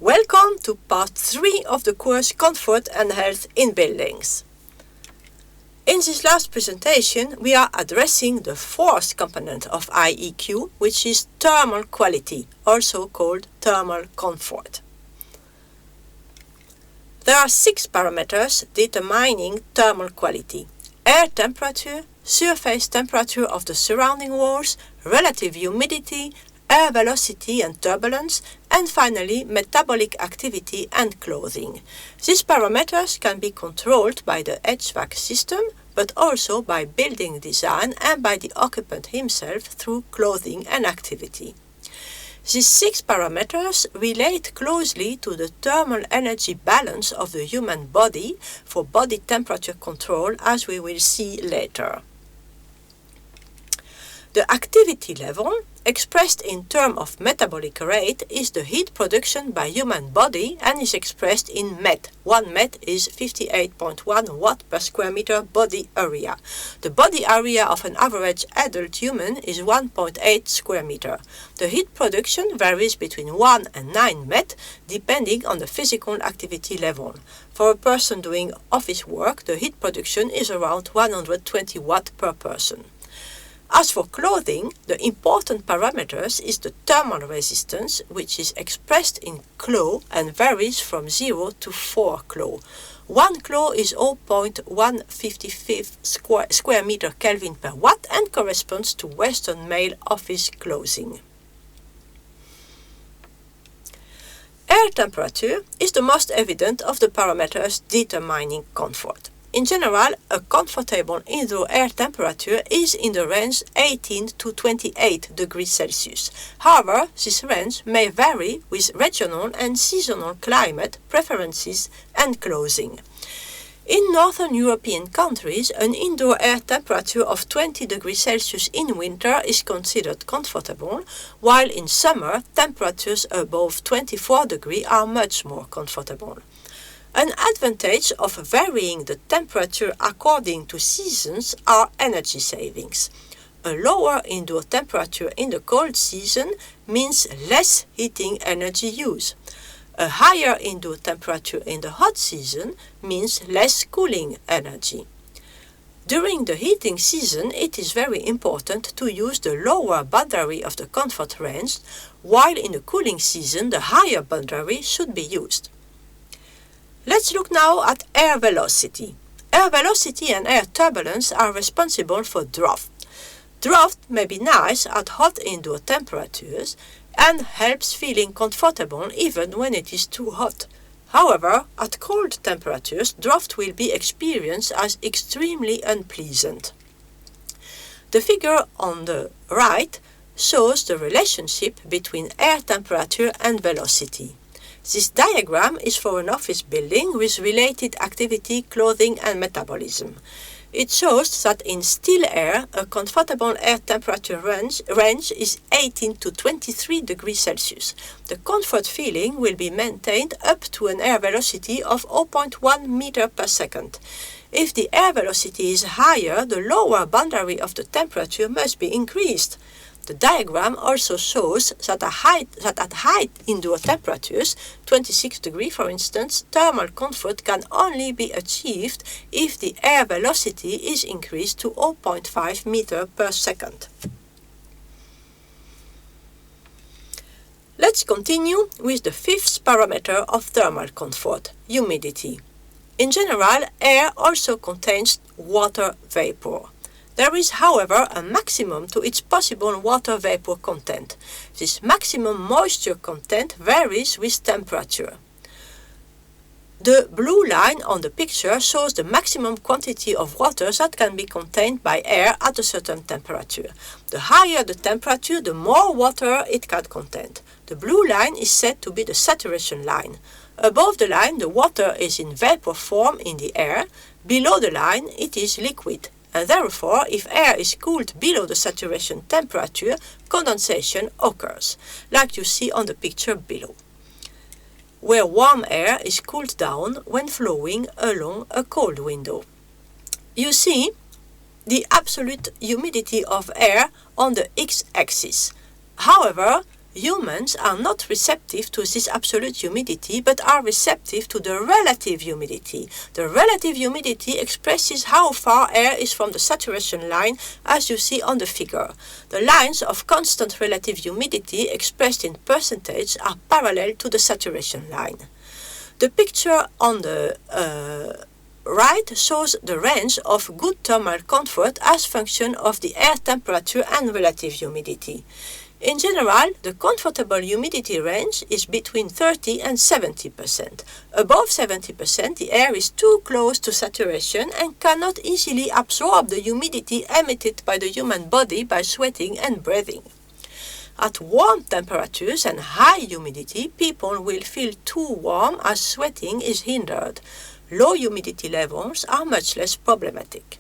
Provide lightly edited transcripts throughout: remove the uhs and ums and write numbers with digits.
Welcome to part 3 of the course Comfort and Health in Buildings. In this last presentation, we are addressing the fourth component of IEQ, which is thermal quality, also called thermal comfort. There are 6 parameters determining thermal quality: air temperature, surface temperature of the surrounding walls, relative humidity, air velocity and turbulence, and finally metabolic activity and clothing. These parameters can be controlled by the HVAC system, but also by building design and by the occupant himself through clothing and activity. These 6 parameters relate closely to the thermal energy balance of the human body for body temperature control, as we will see later. The activity level, expressed in terms of metabolic rate, is the heat production by human body and is expressed in MET. 1 MET is 58.1 watt per square meter body area. The body area of an average adult human is 1.8 square meter. The heat production varies between 1 and 9 MET depending on the physical activity level. For a person doing office work, the heat production is around 120 watt per person. As for clothing, the important parameters is the thermal resistance, which is expressed in kilo and varies from 0 to 4 kilo. 1 kilo is 0.155 square meter Kelvin per watt and corresponds to Western male office clothing. Air temperature is the most evident of the parameters determining comfort. In general, a comfortable indoor air temperature is in the range 18 to 28 degrees Celsius. However, this range may vary with regional and seasonal climate preferences and clothing. In Northern European countries, an indoor air temperature of 20 degrees Celsius in winter is considered comfortable, while in summer, temperatures above 24 degrees are much more comfortable. An advantage of varying the temperature according to seasons are energy savings. A lower indoor temperature in the cold season means less heating energy use. A higher indoor temperature in the hot season means less cooling energy. During the heating season, it is very important to use the lower boundary of the comfort range, while in the cooling season the higher boundary should be used. Let's look now at air velocity. Air velocity and air turbulence are responsible for draft. Draft may be nice at hot indoor temperatures and helps feeling comfortable even when it is too hot. However, at cold temperatures, draft will be experienced as extremely unpleasant. The figure on the right shows the relationship between air temperature and velocity. This diagram is for an office building with related activity, clothing and metabolism. It shows that in still air, a comfortable air temperature range is 18 to 23 degrees Celsius. The comfort feeling will be maintained up to an air velocity of 0.1 meter per second. If the air velocity is higher, the lower boundary of the temperature must be increased. The diagram also shows that at high indoor temperatures, 26 degrees for instance, thermal comfort can only be achieved if the air velocity is increased to 0.5 meter per second. Let's continue with the 5th parameter of thermal comfort, humidity. In general, air also contains water vapor. There is, however, a maximum to its possible water vapor content. This maximum moisture content varies with temperature. The blue line on the picture shows the maximum quantity of water that can be contained by air at a certain temperature. The higher the temperature, the more water it can contain. The blue line is said to be the saturation line. Above the line, the water is in vapor form in the air. Below the line, it is liquid. And therefore, if air is cooled below the saturation temperature, condensation occurs, like you see on the picture below, where warm air is cooled down when flowing along a cold window. You see the absolute humidity of air on the x-axis. However, Humans are not receptive to this absolute humidity, but are receptive to the relative humidity. The relative humidity expresses how far air is from the saturation line, as you see on the figure. The lines of constant relative humidity expressed in percentage are parallel to the saturation line. The picture on the right shows the range of good thermal comfort as function of the air temperature and relative humidity. In general, the comfortable humidity range is between 30 and 70%. Above 70%, the air is too close to saturation and cannot easily absorb the humidity emitted by the human body by sweating and breathing. At warm temperatures and high humidity, people will feel too warm as sweating is hindered. Low humidity levels are much less problematic.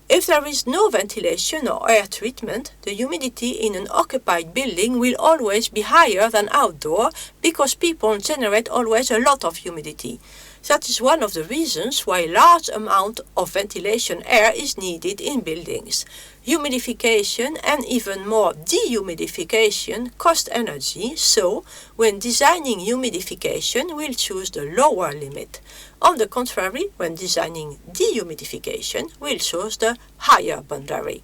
If there is no ventilation or air treatment, the humidity in an occupied building will always be higher than outdoor because people generate always a lot of humidity. That is one of the reasons why a large amount of ventilation air is needed in buildings. Humidification and even more dehumidification cost energy, so when designing humidification, we'll choose the lower limit. On the contrary, when designing dehumidification, we'll choose the higher boundary.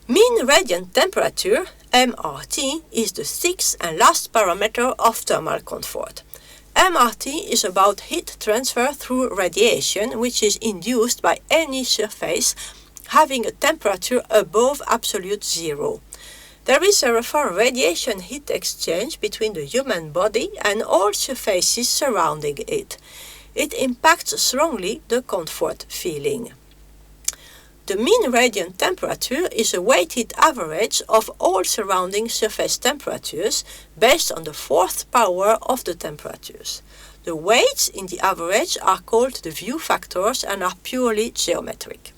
Mean radiant temperature, MRT, is the sixth and last parameter of thermal comfort. MRT is about heat transfer through radiation, which is induced by any surface having a temperature above absolute zero. There is therefore radiation heat exchange between the human body and all surfaces surrounding it. It impacts strongly the comfort feeling. The mean radiant temperature is a weighted average of all surrounding surface temperatures based on the fourth power of the temperatures. The weights in the average are called the view factors and are purely geometric.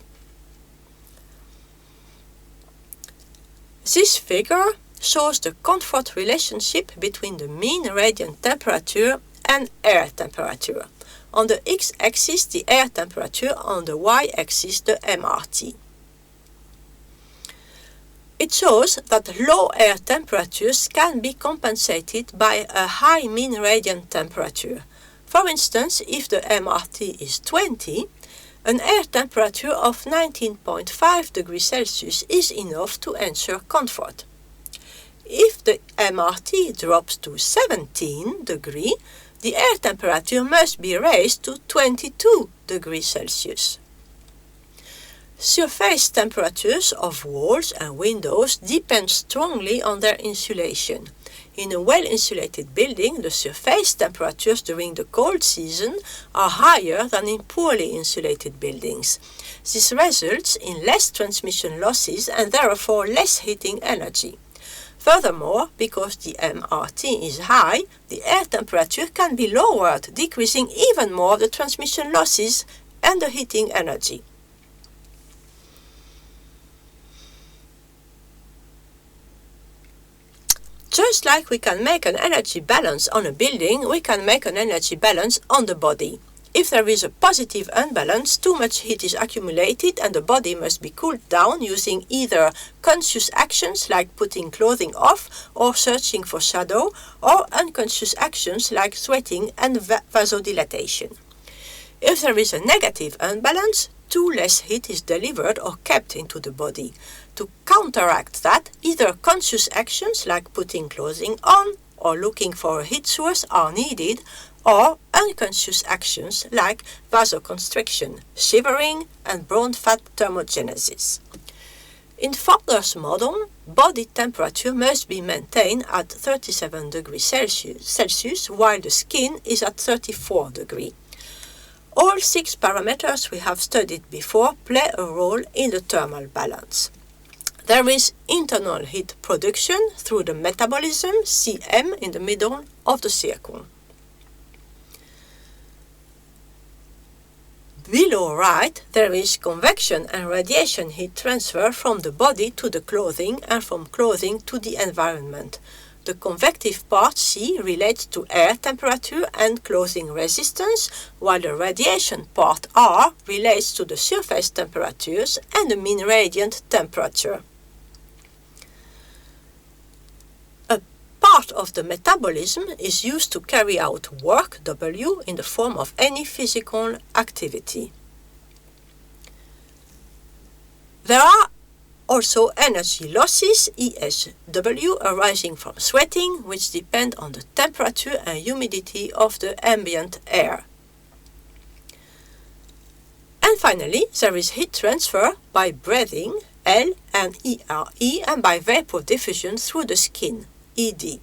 This figure shows the comfort relationship between the mean radiant temperature and air temperature. On the x-axis the air temperature, on the y-axis the MRT. It shows that low air temperatures can be compensated by a high mean radiant temperature. For instance, if the MRT is 20, an air temperature of 19.5 degrees Celsius is enough to ensure comfort. If the MRT drops to 17 degrees, the air temperature must be raised to 22 degrees Celsius. Surface temperatures of walls and windows depend strongly on their insulation. In a well-insulated building, the surface temperatures during the cold season are higher than in poorly insulated buildings. This results in less transmission losses and therefore less heating energy. Furthermore, because the MRT is high, the air temperature can be lowered, decreasing even more the transmission losses and the heating energy. Just like we can make an energy balance on a building, we can make an energy balance on the body. If there is a positive unbalance, too much heat is accumulated and the body must be cooled down using either conscious actions like putting clothing off or searching for shadow, or unconscious actions like sweating and vasodilatation. If there is a negative unbalance, too less heat is delivered or kept into the body. To counteract that, either conscious actions like putting clothing on or looking for a heat source are needed, or unconscious actions like vasoconstriction, shivering, and brown fat thermogenesis. In Fowler's model, body temperature must be maintained at 37 degrees Celsius while the skin is at 34 degrees. All 6 parameters we have studied before play a role in the thermal balance. There is internal heat production through the metabolism, Cm, in the middle of the circle. Below right, there is convection and radiation heat transfer from the body to the clothing and from clothing to the environment. The convective part C relates to air temperature and clothing resistance, while the radiation part R relates to the surface temperatures and the mean radiant temperature. A part of the metabolism is used to carry out work W in the form of any physical activity. There are also energy losses, ESW, arising from sweating, which depend on the temperature and humidity of the ambient air. And finally, there is heat transfer by breathing, L and ERE, and by vapor diffusion through the skin, ED.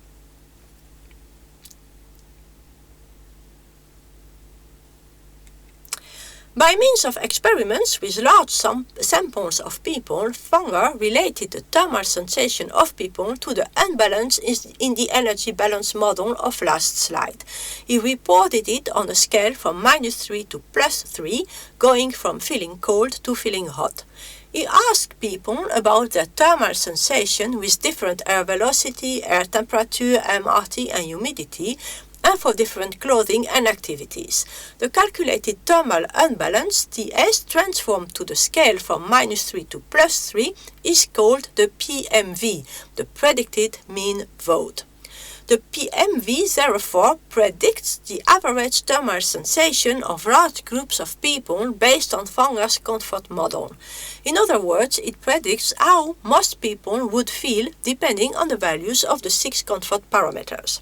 By means of experiments with large samples of people, Fanger related the thermal sensation of people to the unbalance in the energy balance model of last slide. He reported it on a scale from -3 to +3, going from feeling cold to feeling hot. He asked people about their thermal sensation with different air velocity, air temperature, MRT and humidity, and for different clothing and activities. The calculated thermal unbalance, TS, transformed to the scale from -3 to +3, is called the PMV, the predicted mean vote. The PMV therefore predicts the average thermal sensation of large groups of people based on Fanger's comfort model. In other words, it predicts how most people would feel depending on the values of the 6 comfort parameters.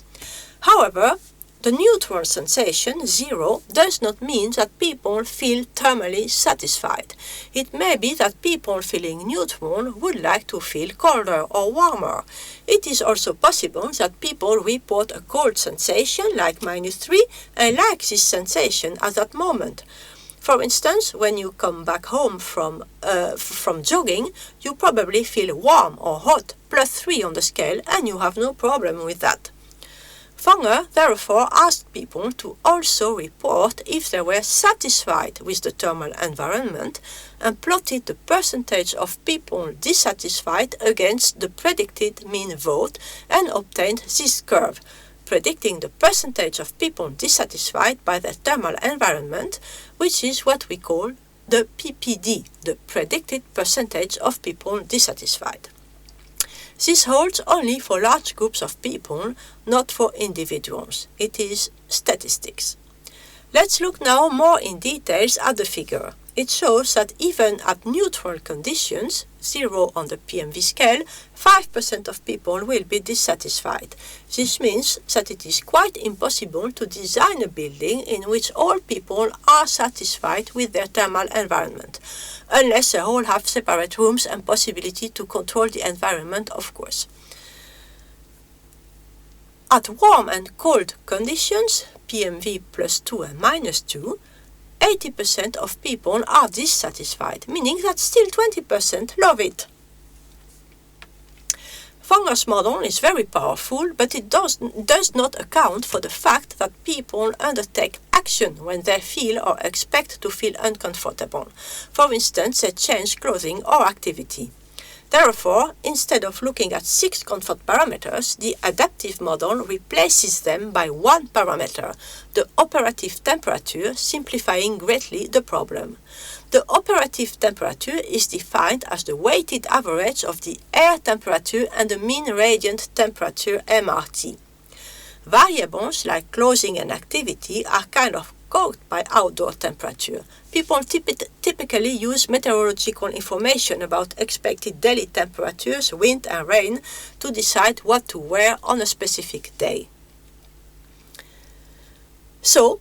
However, the neutral sensation, 0, does not mean that people feel thermally satisfied. It may be that people feeling neutral would like to feel colder or warmer. It is also possible that people report a cold sensation like -3 and like this sensation at that moment. For instance, when you come back home from jogging, you probably feel warm or hot, +3 on the scale, and you have no problem with that. Fanger therefore asked people to also report if they were satisfied with the thermal environment and plotted the percentage of people dissatisfied against the predicted mean vote and obtained this curve, predicting the percentage of people dissatisfied by the thermal environment, which is what we call the PPD, the predicted percentage of people dissatisfied. This holds only for large groups of people, not for individuals. It is statistics. Let's look now more in details at the figure. It shows that even at neutral conditions, 0 on the PMV scale, 5% of people will be dissatisfied. This means that it is quite impossible to design a building in which all people are satisfied with their thermal environment, unless they all have separate rooms and possibility to control the environment, of course. At warm and cold conditions, PMV +2 and -2, 80% of people are dissatisfied, meaning that still 20% love it. Fanger's model is very powerful, but it does not account for the fact that people undertake action when they feel or expect to feel uncomfortable. For instance, they change clothing or activity. Therefore, instead of looking at 6 comfort parameters, the adaptive model replaces them by 1 parameter, the operative temperature, simplifying greatly the problem. The operative temperature is defined as the weighted average of the air temperature and the mean radiant temperature, MRT. Variables like clothing and activity are kind of caused by outdoor temperature. People typically use meteorological information about expected daily temperatures, wind and rain to decide what to wear on a specific day. So,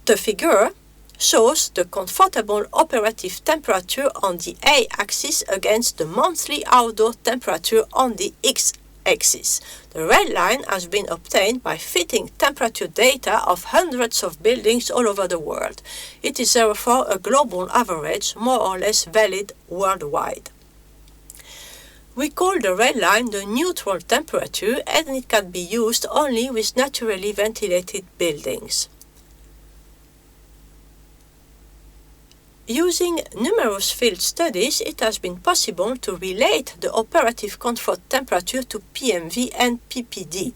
the figure shows the comfortable operative temperature on the y-axis against the monthly outdoor temperature on the x-axis. The red line has been obtained by fitting temperature data of hundreds of buildings all over the world. It is therefore a global average, more or less valid worldwide. We call the red line the neutral temperature, and it can be used only with naturally ventilated buildings. Using numerous field studies, it has been possible to relate the operative comfort temperature to PMV and PPD.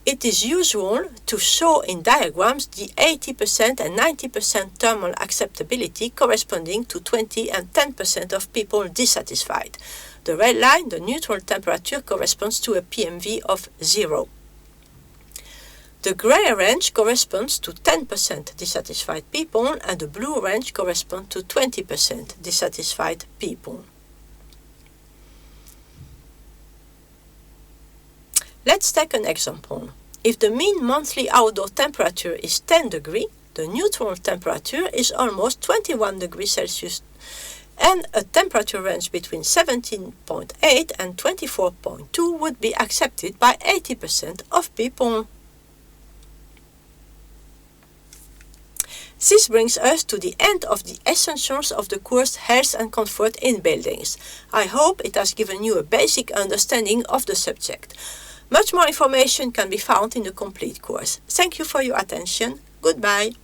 It is usual to show in diagrams the 80% and 90% thermal acceptability corresponding to 20 and 10% of people dissatisfied. The red line, the neutral temperature, corresponds to a PMV of 0. The gray range corresponds to 10% dissatisfied people, and the blue range corresponds to 20% dissatisfied people. Let's take an example. If the mean monthly outdoor temperature is 10 degrees, the neutral temperature is almost 21 degrees Celsius, and a temperature range between 17.8 and 24.2 would be accepted by 80% of people. This brings us to the end of the essentials of the course Health and Comfort in Buildings. I hope it has given you a basic understanding of the subject. Much more information can be found in the complete course. Thank you for your attention. Goodbye.